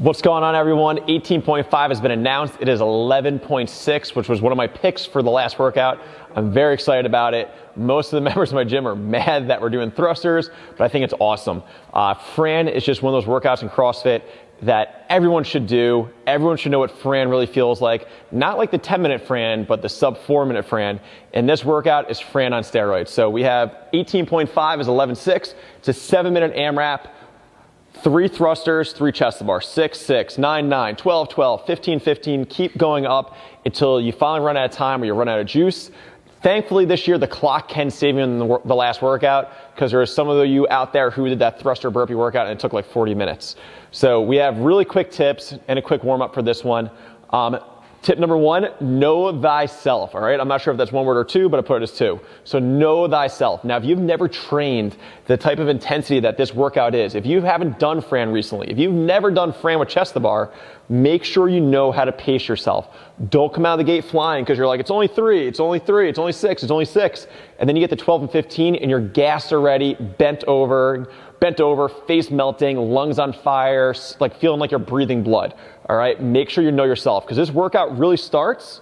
What's going on, everyone? 18.5 has been announced. It is 11.6, which was one of my picks for the last workout. I'm very excited about it. Most of the members of my gym are mad that we're doing thrusters, but I think it's awesome. Fran is just one of those workouts in CrossFit that everyone should do. Everyone should know what Fran really feels like. Not like the 10-minute Fran, but the sub 4-minute Fran. And this workout is Fran on steroids. So we have 18.5 is 11.6. It's a 7-minute AMRAP. 3 thrusters, 3 chest to bar, 6, 6, 9, 9, 12, 12, 15, 15, keep going up until you finally run out of time or you run out of juice. Thankfully this year the clock can save you in the last workout because there are some of you out there who did that thruster burpee workout and it took like 40 minutes. So we have really quick tips and a quick warm up for this one. Tip number 1, know thyself, all right? I'm not sure if that's 1 word or 2, but I put it as 2. So know thyself. Now, if you've never trained the type of intensity that this workout is, if you haven't done Fran recently, if you've never done Fran with chest to bar, make sure you know how to pace yourself. Don't come out of the gate flying because you're like, it's only 3, it's only 3, it's only 6, it's only 6. And then you get to 12 and 15 and you're gassed already, bent over, face melting, lungs on fire, like feeling like you're breathing blood. All right, make sure you know yourself because this workout really starts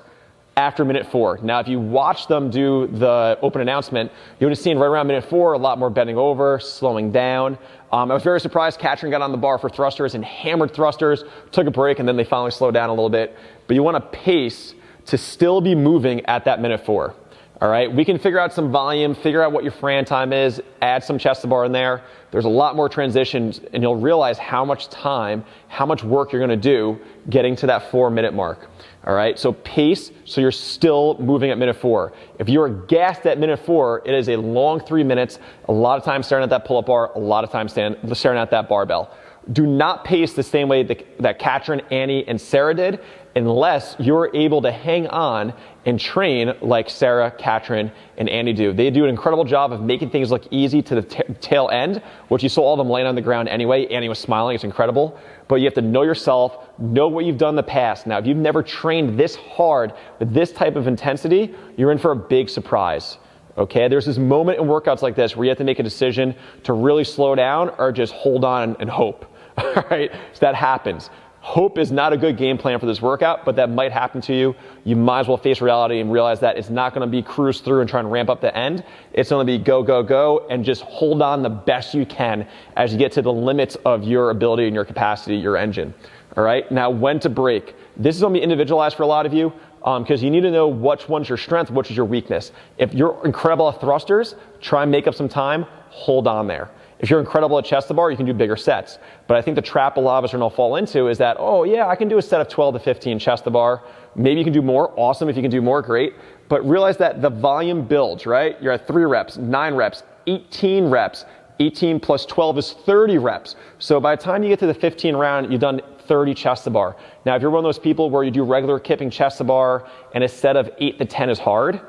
after minute 4. Now, if you watch them do the open announcement, you would have seen right around minute 4, a lot more bending over, slowing down. I was very surprised Katrin got on the bar for thrusters and hammered thrusters, took a break, and then they finally slowed down a little bit. But you want to pace to still be moving at that minute 4. All right, we can figure out some volume, figure out what your Fran time is, add some chest to bar in there. There's a lot more transitions and you'll realize how much time, how much work you're gonna do getting to that 4-minute mark. All right, so pace so you're still moving at minute 4. If you're gassed at minute 4, it is a long 3 minutes, a lot of time staring at that pull-up bar, a lot of time staring at that barbell. Do not pace the same way that Katrin, Annie, and Sarah did unless you're able to hang on and train like Sarah, Katrin, and Annie do. They do an incredible job of making things look easy to the tail end, which you saw all of them laying on the ground anyway. Annie was smiling, it's incredible. But you have to know yourself, know what you've done in the past. Now, if you've never trained this hard with this type of intensity, you're in for a big surprise. Okay, there's this moment in workouts like this where you have to make a decision to really slow down or just hold on and hope. All right, so that happens. Hope is not a good game plan for this workout, but that might happen to you. You might as well face reality and realize that it's not going to be cruise through and try and ramp up the end. It's going to be go, go, go, and just hold on the best you can as you get to the limits of your ability and your capacity, your engine. All right, now when to break. This is going to be individualized for a lot of you because you need to know which one's your strength, which is your weakness. If you're incredible at thrusters, try and make up some time, hold on there. If you're incredible at chest to bar, you can do bigger sets. But I think the trap a lot of us are going to fall into is that, oh yeah, I can do a set of 12 to 15 chest to bar. Maybe you can do more. Awesome. If you can do more, great. But realize that the volume builds, right? You're at 3 reps, 9 reps, 18 reps. 18 plus 12 is 30 reps. So by the time you get to the 15 round, you've done 30 chest to bar. Now, if you're one of those people where you do regular kipping chest to bar and a set of 8 to 10 is hard,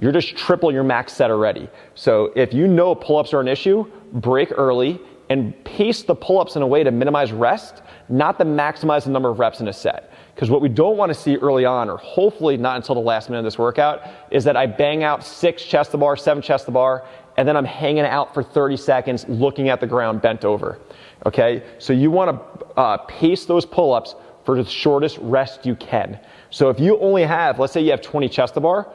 you're just triple your max set already. So if you know pull-ups are an issue, break early and pace the pull-ups in a way to minimize rest, not to maximize the number of reps in a set. Because what we don't want to see early on, or hopefully not until the last minute of this workout, is that I bang out 6 chest to bar, 7 chest to bar, and then I'm hanging out for 30 seconds looking at the ground bent over. Okay? So you want to pace those pull-ups for the shortest rest you can. So if you only have, let's say you have 20 chest to bar,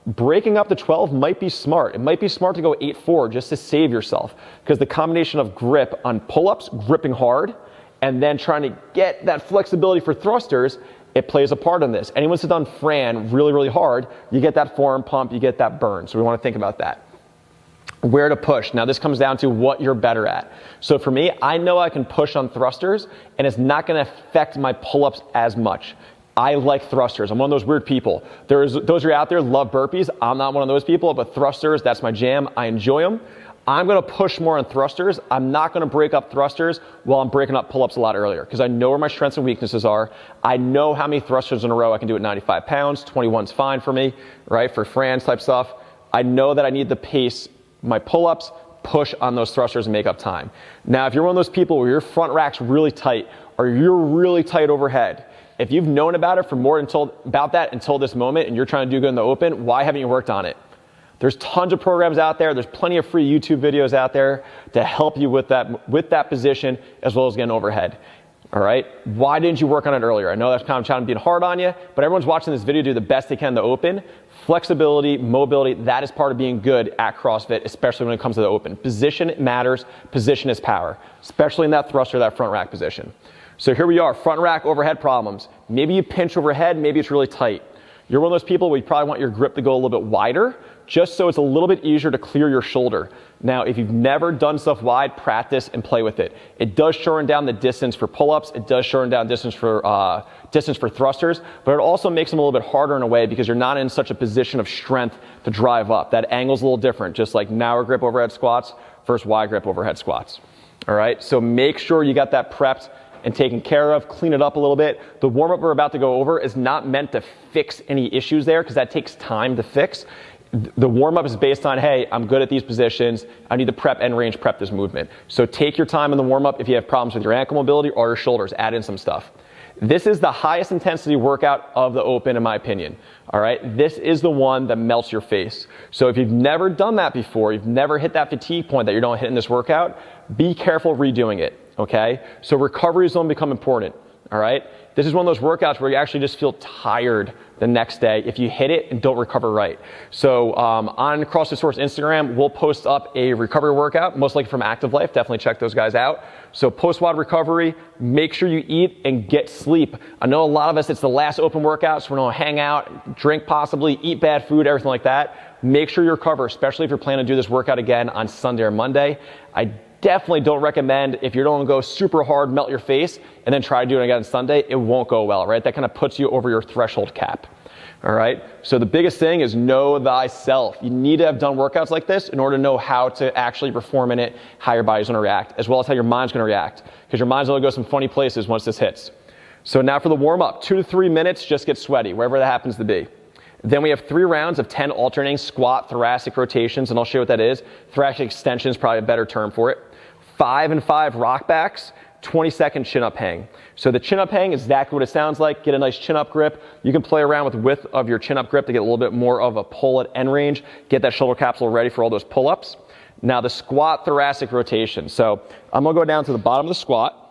breaking up to 12 might be smart. It might be smart to go 8-4 just to save yourself because the combination of grip on pull-ups, gripping hard, and then trying to get that flexibility for thrusters, it plays a part in this. Anyone who's done Fran really, really hard, you get that forearm pump, you get that burn. So we want to think about that. Where to push. Now this comes down to what you're better at. So for me, I know I can push on thrusters and it's not going to affect my pull-ups as much. I like thrusters. I'm one of those weird people. Those of you out there love burpees. I'm not one of those people, but thrusters, that's my jam. I enjoy them. I'm going to push more on thrusters. I'm not going to break up thrusters while I'm breaking up pull-ups a lot earlier because I know where my strengths and weaknesses are. I know how many thrusters in a row I can do at 95 pounds. 21's fine for me, right? For Fran's type stuff. I know that I need to pace my pull-ups, push on those thrusters and make up time. Now, if you're one of those people where your front rack's really tight or you're really tight overhead, if you've known about it for more about that until this moment and you're trying to do good in the open, why haven't you worked on it? There's tons of programs out there. There's plenty of free YouTube videos out there to help you with that position as well as getting overhead. All right, why didn't you work on it earlier? I know that's kind of trying to be hard on you, but everyone's watching this video do the best they can to open. Flexibility, mobility, that is part of being good at CrossFit, especially when it comes to the open. Position matters, position is power, especially in that thruster, that front rack position. So here we are, front rack overhead problems. Maybe you pinch overhead, maybe it's really tight. You're one of those people where you probably want your grip to go a little bit wider, just so it's a little bit easier to clear your shoulder. Now, if you've never done stuff wide, practice and play with it. It does shorten down the distance for pull-ups. It does shorten down distance for thrusters, but it also makes them a little bit harder in a way because you're not in such a position of strength to drive up. That angle's a little different, just like narrow grip overhead squats versus wide grip overhead squats. All right, so make sure you got that prepped and taken care of, clean it up a little bit. The warm-up we're about to go over is not meant to fix any issues there because that takes time to fix. The warm-up is based on, hey, I'm good at these positions. I need to prep end range, prep this movement. So take your time in the warm-up if you have problems with your ankle mobility or your shoulders, add in some stuff. This is the highest intensity workout of the open, in my opinion. All right, this is the one that melts your face. So if you've never done that before, you've never hit that fatigue point that you're not hitting this workout, be careful redoing it, okay? So recoveries don't become important, all right? This is one of those workouts where you actually just feel tired the next day if you hit it and don't recover right. So on CrossFit Source Instagram, we'll post up a recovery workout, most likely from Active Life. Definitely check those guys out. So post Wod Recovery, make sure you eat and get sleep. I know a lot of us, it's the last open workout, so we're gonna hang out, drink possibly, eat bad food, everything like that. Make sure you recover, especially if you're planning to do this workout again on Sunday or Monday. I definitely don't recommend if you're going to go super hard, melt your face, and then try to do it again on Sunday, it won't go well, right? That kind of puts you over your threshold cap. All right, so the biggest thing is know thyself. You need to have done workouts like this in order to know how to actually perform in it, how your body's gonna react, as well as how your mind's gonna react, because your mind's gonna go some funny places once this hits. So now for the warm-up, 2 to 3 minutes, just get sweaty, wherever that happens to be. Then we have 3 rounds of 10 alternating squat, thoracic rotations, and I'll show you what that is. Thoracic extension is probably a better term for it. 5 and 5 rock backs, 20-second chin-up hang. So the chin-up hang is exactly what it sounds like. Get a nice chin-up grip. You can play around with the width of your chin-up grip to get a little bit more of a pull at end range. Get that shoulder capsule ready for all those pull-ups. Now the squat thoracic rotation. So I'm gonna go down to the bottom of the squat.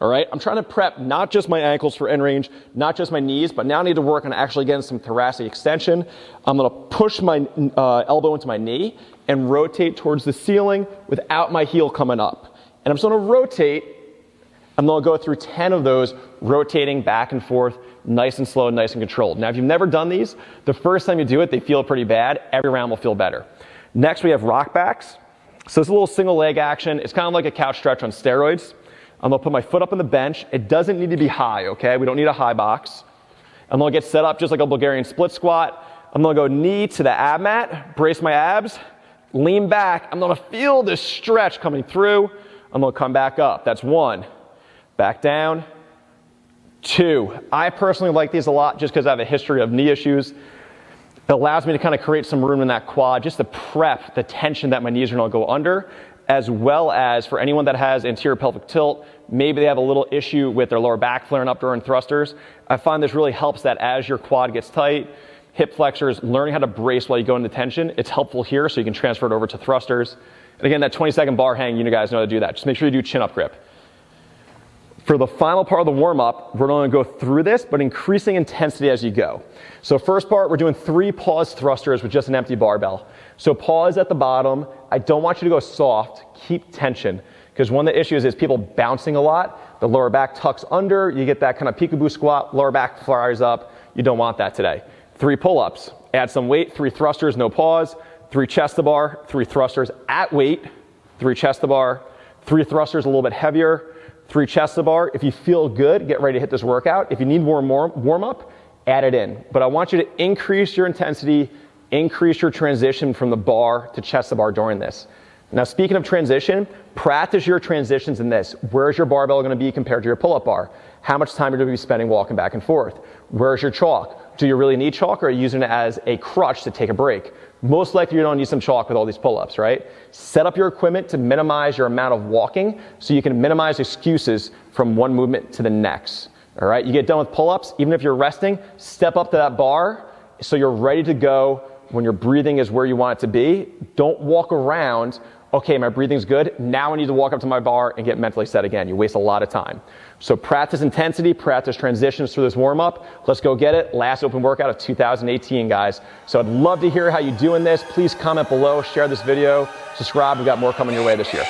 All right, I'm trying to prep not just my ankles for end range, not just my knees, but now I need to work on actually getting some thoracic extension. I'm gonna push my elbow into my knee and rotate towards the ceiling without my heel coming up. And I'm just gonna rotate. I'm gonna go through 10 of those, rotating back and forth, nice and slow, nice and controlled. Now, if you've never done these, the first time you do it, they feel pretty bad. Every round will feel better. Next, we have rock backs. So it's a little single leg action. It's kind of like a couch stretch on steroids. I'm gonna put my foot up on the bench. It doesn't need to be high, okay? We don't need a high box. I'm gonna get set up just like a Bulgarian split squat. I'm gonna go knee to the ab mat, brace my abs, lean back. I'm gonna feel this stretch coming through. I'm gonna come back up. That's 1. Back down. 2. I personally like these a lot just because I have a history of knee issues. It allows me to kind of create some room in that quad, just to prep the tension that my knees are gonna go under, as well as for anyone that has anterior pelvic tilt, maybe they have a little issue with their lower back flaring up during thrusters. I find this really helps that as your quad gets tight, hip flexors, learning how to brace while you go into tension, it's helpful here so you can transfer it over to thrusters. And again, that 20-second bar hang, you guys know how to do that. Just make sure you do chin-up grip. For the final part of the warm-up, we're going to go through this, but increasing intensity as you go. So first part, we're doing 3 pause thrusters with just an empty barbell. So pause at the bottom. I don't want you to go soft. Keep tension, because one of the issues is people bouncing a lot. The lower back tucks under. You get that kind of peekaboo squat. Lower back flyers up. You don't want that today. 3 pull-ups. Add some weight. 3 thrusters, no pause. 3 chest to bar. 3 thrusters at weight. 3 chest to bar. 3 thrusters a little bit heavier. 3 chest to bar. If you feel good, get ready to hit this workout. If you need more warm-up, add it in. But I want you to increase your intensity, increase your transition from the bar to chest to bar during this. Now, speaking of transition, practice your transitions in this. Where's your barbell going to be compared to your pull-up bar? How much time are you going to be spending walking back and forth? Where's your chalk? Do you really need chalk, or are you using it as a crutch to take a break? Most likely you're going to need some chalk with all these pull-ups, right? Set up your equipment to minimize your amount of walking so you can minimize excuses from one movement to the next. All right, you get done with pull-ups, even if you're resting, step up to that bar so you're ready to go when your breathing is where you want it to be. Don't walk around okay, my breathing's good. Now I need to walk up to my bar and get mentally set again. You waste a lot of time. So practice intensity, practice transitions through this warm up. Let's go get it. Last open workout of 2018, guys. So I'd love to hear how you're doing this. Please comment below, share this video, subscribe. We've got more coming your way this year.